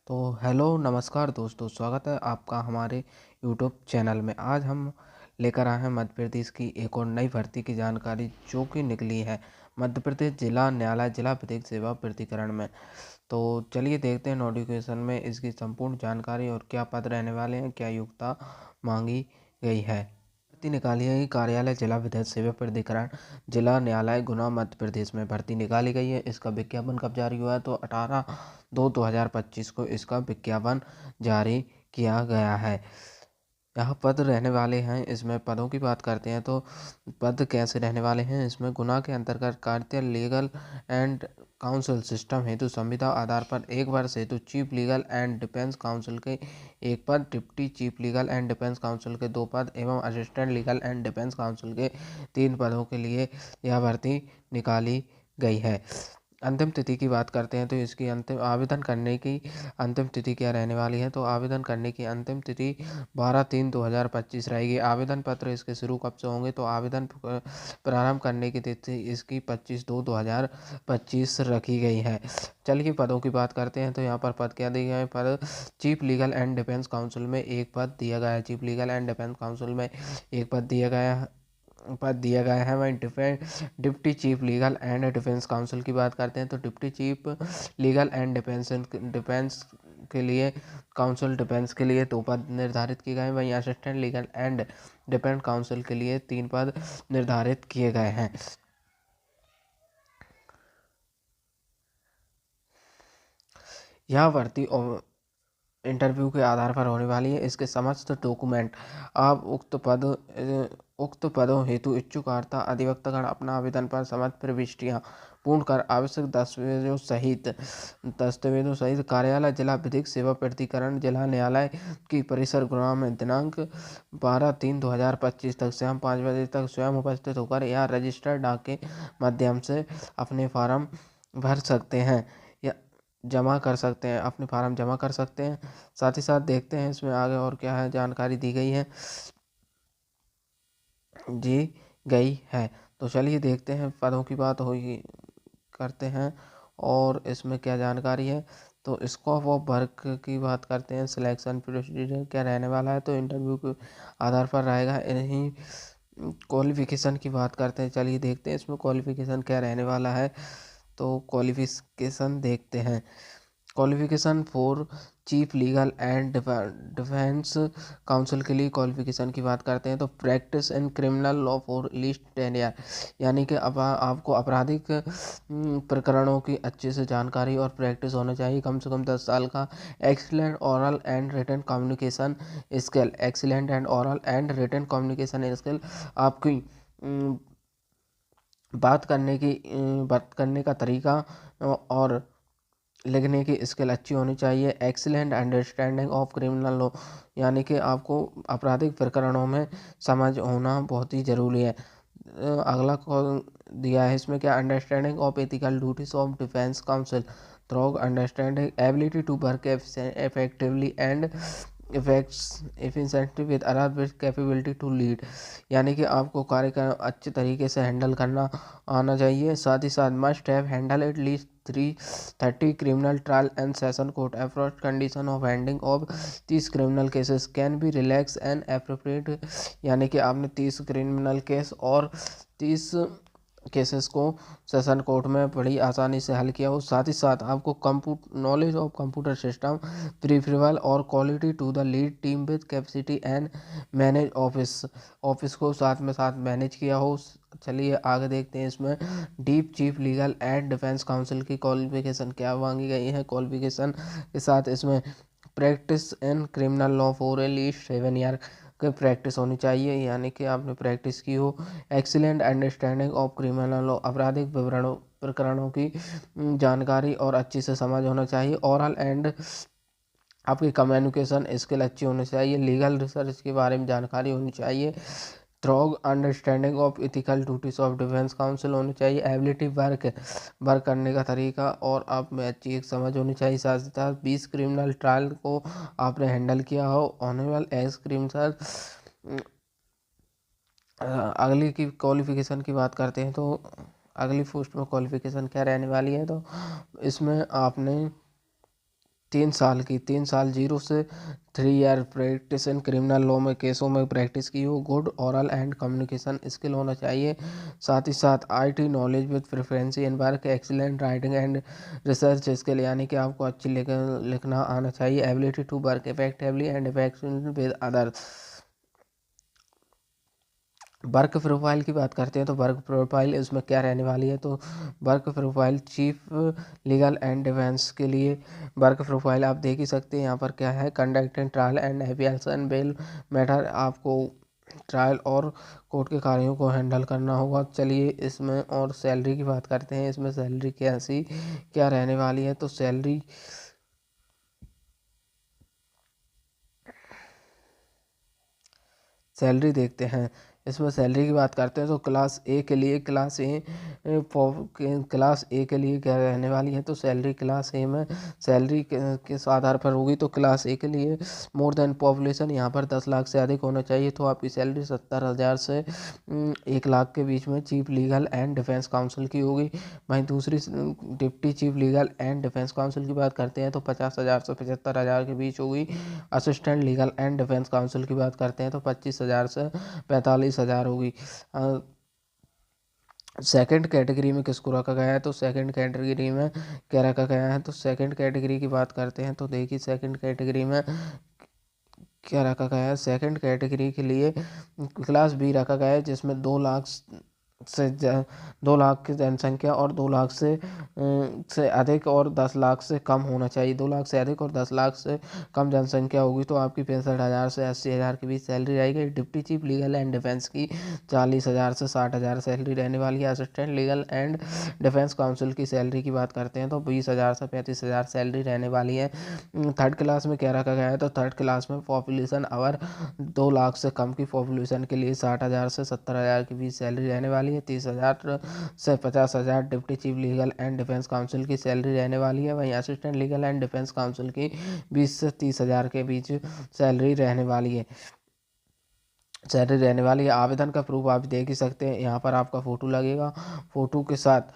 तो हेलो नमस्कार दोस्तों, स्वागत है आपका हमारे यूट्यूब चैनल में। आज हम लेकर आए हैं मध्य प्रदेश की एक और नई भर्ती की जानकारी जो कि निकली है मध्य प्रदेश जिला न्यायालय जिला विधिक सेवा प्राधिकरण में। तो चलिए देखते हैं नोटिफिकेशन में इसकी संपूर्ण जानकारी और क्या पद रहने वाले हैं, क्या योग्यता मांगी गई है। भर्ती निकाली है कार्यालय जिला विधिक सेवा प्राधिकरण जिला न्यायालय गुना मध्य प्रदेश में भर्ती निकाली गई है। इसका विज्ञापन कब जारी हुआ है तो 18/2/2025 को इसका विज्ञापन जारी किया गया है। यहाँ पद रहने वाले हैं। इसमें पदों की बात करते हैं तो पद कैसे रहने वाले हैं। इसमें गुना के अंतर्गत कार्य लीगल एंड काउंसिल सिस्टम हेतु संविदा आधार पर 1 वर्ष हेतु chief legal and defence council के 1 पद, deputy chief legal and defence council के 2 पद एवं assistant legal and defence council के 3 पदों के लिए यह भर्ती निकाली गई है। अंतिम तिथि की बात करते हैं तो इसकी अंतिम आवेदन करने की अंतिम तिथि क्या रहने वाली है तो आवेदन करने की अंतिम तिथि 12/3/2025 रहेगी। आवेदन पत्र इसके शुरू कब से होंगे तो आवेदन प्रारंभ करने की तिथि इसकी 25/2/2025 रखी गई है। चलिए पदों की बात करते हैं तो यहाँ पर पद क्या दिए गए हैं। पद chief legal and defence council में 1 पद दिया गया है। Chief legal and defence council में 1 पद दिया गया है। वहीं deputy chief legal and defence council की बात करते हैं तो deputy chief legal and defence के लिए काउंसिल डिफेंस के लिए 2 पद निर्धारित किए गए हैं। वहीं assistant legal and defence council के लिए 3 पद निर्धारित किए गए हैं। यह भर्ती इंटरव्यू के आधार पर होने वाली है। इसके समस्त डॉक्यूमेंट आप उक्त पदों हेतु इच्छुक अधिवक्तागण अपना आवेदन पर समस्त प्रविष्टियां पूर्ण कर आवश्यक दस्तावेजों सहित कार्यालय जिला विधिक सेवा प्राधिकरण जिला न्यायालय की परिसर गुना में दिनांक 12/3/2025 तक शाम 5 बजे तक स्वयं उपस्थित होकर या रजिस्टर्ड डाक के माध्यम से अपने फॉर्म भर सकते हैं या जमा कर सकते हैं अपने फार्म जमा कर सकते हैं। साथ ही साथ देखते हैं इसमें आगे और क्या है जानकारी दी गई है। तो चलिए देखते हैं पदों की बात होगी करते हैं और इसमें क्या जानकारी है। तो स्कोप ऑफ वर्क की बात करते हैं। सिलेक्शन प्रोसीजर क्या रहने वाला है तो इंटरव्यू के आधार पर रहेगा। यही क्वालिफिकेशन की बात करते हैं। चलिए देखते हैं इसमें क्वालिफिकेशन क्या रहने वाला है। तो क्वालिफिकेशन देखते हैं। Qualification for chief legal and defence council के लिए क्वालिफिकेशन की बात करते हैं तो practice in criminal law for least 10 year, यानी कि अब आपको आपराधिक प्रकरणों की अच्छे से जानकारी और प्रैक्टिस होना चाहिए। कम से कम 10 साल का excellent oral and written communication skill आपकी बात करने का तरीका और लिखने की स्किल अच्छी होनी चाहिए। Excellent understanding of criminal law, यानी कि आपको आपराधिक प्रकरणों में समझ होना बहुत ही ज़रूरी है। अगला कॉल दिया है इसमें क्या understanding of ethical duties of defence council through understanding ability to work effectively and effective with other with capability to lead, यानी कि आपको कार्यक्रम अच्छे तरीके से हैंडल करना आना चाहिए। साथ ही साथ must have handle at least 330 criminal trial and session court approach condition of handing of 30 criminal cases can be relax and appropriate, यानी कि आपने 30 क्रिमिनल केस और 30 केसेस को सेशन कोर्ट में बड़ी आसानी से हल किया हो। साथ ही साथ आपको knowledge of computer system preferable और quality to the lead team with capacity and manage office को साथ मैनेज किया हो। चलिए आगे देखते हैं इसमें deep chief legal and defence council की क्वालिफिकेशन क्या मांगी गई है। क्वालिफिकेशन के साथ इसमें practice in criminal law for a least 7 year की प्रैक्टिस होनी चाहिए, यानी कि आपने प्रैक्टिस की हो। Excellent understanding of criminal law, आपराधिक प्रकरणों की जानकारी और अच्छी से समझ होना चाहिए। ओरल एंड आपकी कम्युनिकेशन स्किल अच्छी होनी चाहिए। लीगल रिसर्च के बारे में जानकारी होनी चाहिए। Thorough understanding of ethical duties of defence counsel होनी चाहिए। एबिलिटी वर्क करने का तरीका और आप में अच्छी एक समझ होनी चाहिए। साथ ही साथ 20 क्रिमिनल ट्रायल को आपने हैंडल किया हो। ऑनरेबल एज क्रिमिनल अगली की क्वालिफिकेशन की बात करते हैं तो अगली पोस्ट में क्वालिफिकेशन क्या रहने वाली है तो इसमें आपने 3 साल 0 से 3 year practice in criminal law में केसों में प्रैक्टिस की हो। Good oral and communication skill होना चाहिए। साथ ही साथ IT knowledge with preference in work, excellent writing and research skill, यानी कि आपको अच्छी लिखना आना चाहिए। Ability to work effectively and effectively with others. Work profile की बात करते हैं तो वर्क प्रोफाइल इसमें क्या रहने वाली है, तो work profile chief legal and defence के लिए वर्क प्रोफाइल आप देख ही सकते हैं। यहाँ पर क्या है, conducting trial and aviation bail matter, आपको ट्रायल और कोर्ट के कार्यों को हैंडल करना होगा। चलिए इसमें और सैलरी की बात करते हैं। इसमें सैलरी कैसी क्या रहने वाली है, तो सैलरी देखते हैं। इसमें सैलरी की बात करते हैं तो क्लास ए के लिए क्लास ए के लिए क्या रहने वाली है, तो सैलरी क्लास ए में सैलरी किस आधार पर होगी, तो क्लास ए के लिए मोर देन पॉपुलेशन, यहाँ पर 10 लाख से अधिक होना चाहिए, तो आपकी सैलरी 70,000 से 1 लाख के बीच में chief legal and defence council की होगी। वहीं दूसरी deputy chief legal and defence council की बात करते हैं तो 50,000 से 75,000 के बीच होगी। Assistant legal and defence council की बात करते हैं तो 25,000 से 45,000 होगी। सेकंड कैटेगरी में किसको रखा गया है, तो सेकंड कैटेगरी में क्या रखा गया है, तो सेकंड कैटेगरी की बात करते हैं तो देखिए सेकंड कैटेगरी में क्या रखा गया है। सेकंड कैटेगरी के लिए क्लास बी रखा गया है, जिसमें 2 लाख से 2 लाख की जनसंख्या और 2 लाख से अधिक और 10 लाख से कम होना चाहिए। 2 लाख से अधिक और 10 लाख से कम जनसंख्या होगी तो आपकी 65,000 से 80,000 के बीच सैलरी रहेगी। Deputy chief legal and defence की 40,000 से 60,000 सैलरी रहने वाली है। Assistant legal and defence council की सैलरी की बात करते हैं तो 20,000 से 35,000 सैलरी रहने वाली है। थर्ड क्लास में क्या रखा गया है, तो थर्ड क्लास में पॉपुलेशन अवर 2 लाख से कम की पॉपुलेशन के लिए 60,000 से 70,000 के बीच सैलरी रहने वाली है। 30,000 से 50,000 deputy chief legal and defence council की सैलरी रहने वाली है। वहीं assistant legal and defence council की 20 से 30,000 के बीच सैलरी रहने वाली है। आवेदन का प्रूफ आप देख ही सकते हैं, यहाँ पर आपका फ़ोटो लगेगा। फ़ोटो के साथ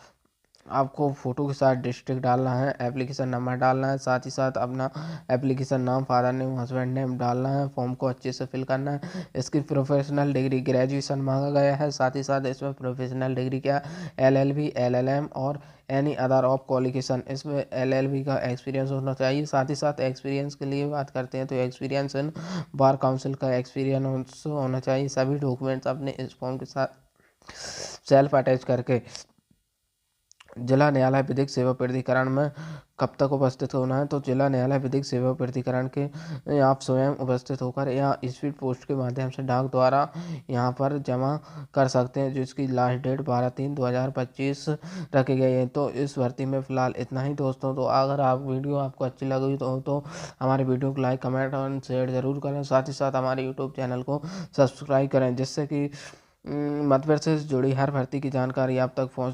आपको फ़ोटो के साथ डिस्ट्रिक्ट डालना है, एप्लीकेशन नंबर डालना है, साथ ही साथ अपना एप्लीकेशन नाम, फादर नेम, हस्बैंड नेम डालना है। फॉर्म को अच्छे से फिल करना है। इसकी प्रोफेशनल डिग्री ग्रेजुएशन मांगा गया है। साथ ही साथ इसमें प्रोफेशनल डिग्री क्या, LLB, LLM और एनी अदर ऑफ क्वालिफिकेशन, इसमें LLB का एक्सपीरियंस होना चाहिए। साथ ही साथ एक्सपीरियंस के लिए बात करते हैं तो एक्सपीरियंस इन बार काउंसिल का एक्सपीरियंस होना चाहिए। सभी डॉक्यूमेंट्स अपने इस फॉर्म के साथ सेल्फ अटैच करके जिला न्यायालय विधिक सेवा प्राधिकरण में कब तक उपस्थित होना है, तो जिला न्यायालय विधिक सेवा प्राधिकरण के आप स्वयं उपस्थित होकर या स्पीड पोस्ट के माध्यम से डाक द्वारा यहाँ पर जमा कर सकते हैं, जिसकी लास्ट डेट 12/3/2025 रखी गई है। तो इस भर्ती में फ़िलहाल इतना ही दोस्तों। तो अगर आप वीडियो आपको अच्छी लगी तो हमारे वीडियो को लाइक, कमेंट और शेयर ज़रूर करें। साथ ही साथ हमारे यूट्यूब चैनल को सब्सक्राइब करें, जिससे कि मध्य प्रदेश से जुड़ी हर भर्ती की जानकारी आप तक पहुँच